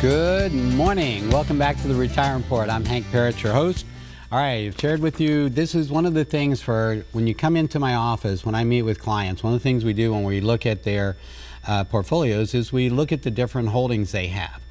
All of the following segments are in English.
Good morning. Welcome back to the Retirement Report. I'm Hank Parrott, your host. All right, I've shared with you, this is one of the things for when you come into my office, when I meet with clients, one of the things we do when we look at their portfolios is we look at the different holdings they have.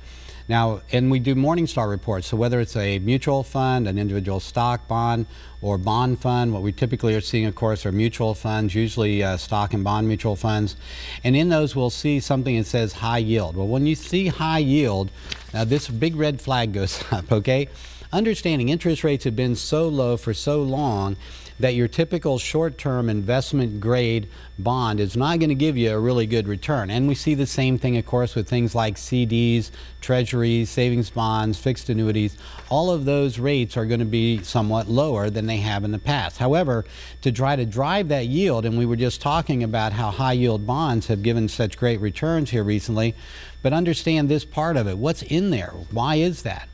Now, and we do Morningstar reports, so whether it's a mutual fund, an individual stock, bond, or bond fund, what we typically are seeing, of course, are mutual funds, usually stock and bond mutual funds. And in those, we'll see something that says high yield. Well, when you see high yield, this big red flag goes up, okay? Understanding interest rates have been so low for so long that your typical short-term investment grade bond is not going to give you a really good return. And we see the same thing, of course, with things like CDs, treasuries, savings bonds, fixed annuities. All of those rates are going to be somewhat lower than they have in the past. However, to try to drive that yield, and we were just talking about how high yield bonds have given such great returns here recently, but understand this part of it. What's in there? Why is that?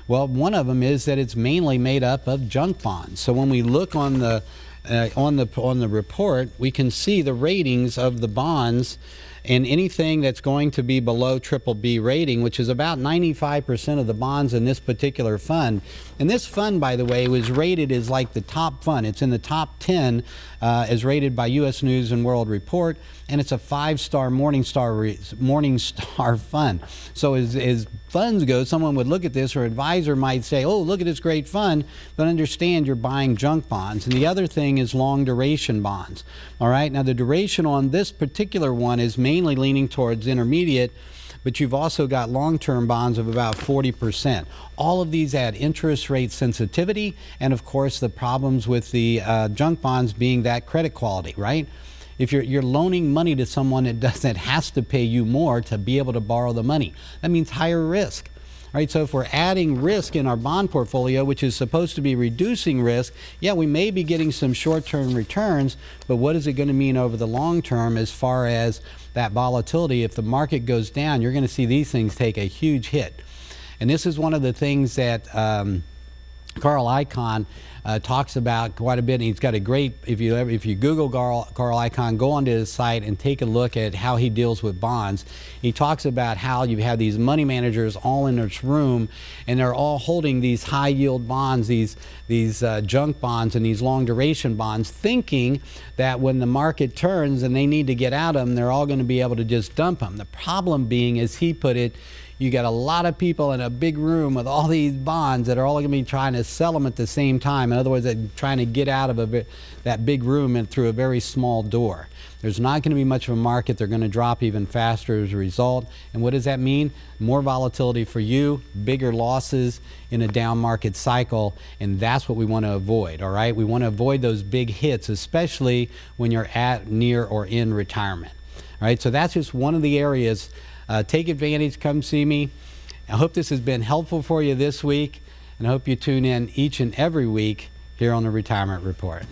Well, one of them is that it's mainly made up of junk bonds. So when we look on the report, we can see the ratings of the bonds, and anything that's going to be below BBB rating, which is about 95% of the bonds in this particular fund. And this fund, by the way, was rated as like the top fund. It's in the top 10 as rated by U.S. News and World Report, and it's a 5-star Morningstar fund. So as funds go, someone would look at this, or advisor might say, oh, look at this great fund, but understand you're buying junk bonds. And the other thing is long duration bonds. All right, now the duration on this particular one is mainly leaning towards intermediate, but you've also got long-term bonds of about 40%. All of these add interest rate sensitivity, and of course the problems with the junk bonds being that credit quality, right? If you're loaning money to someone that has to pay you more to be able to borrow the money, that means higher risk. Right, so if we're adding risk in our bond portfolio, which is supposed to be reducing risk, yeah, we may be getting some short-term returns, but what is it going to mean over the long term as far as that volatility? If the market goes down, you're going to see these things take a huge hit. And this is one of the things that Carl Icahn talks about quite a bit. And he's got a great, if you Google Carl Icahn, go onto his site and take a look at how he deals with bonds. He talks about how you have these money managers all in this room, and they're all holding these high yield bonds, these junk bonds and these long duration bonds, thinking that when the market turns and they need to get out of them, they're all going to be able to just dump them. The problem being, as he put it, you got a lot of people in a big room with all these bonds that are all going to be trying to sell them at the same time. In other words, they're trying to get out of that big room and through a very small door. There's not going to be much of a market. They're going to drop even faster as a result. And what does that mean? More volatility for you, bigger losses in a down market cycle, and that's what we want to avoid, all right? We want to avoid those big hits, especially when you're at, near, or in retirement. All right, so that's just one of the areas. Take advantage, come see me. I hope this has been helpful for you this week, and I hope you tune in each and every week here on the Retirement Report.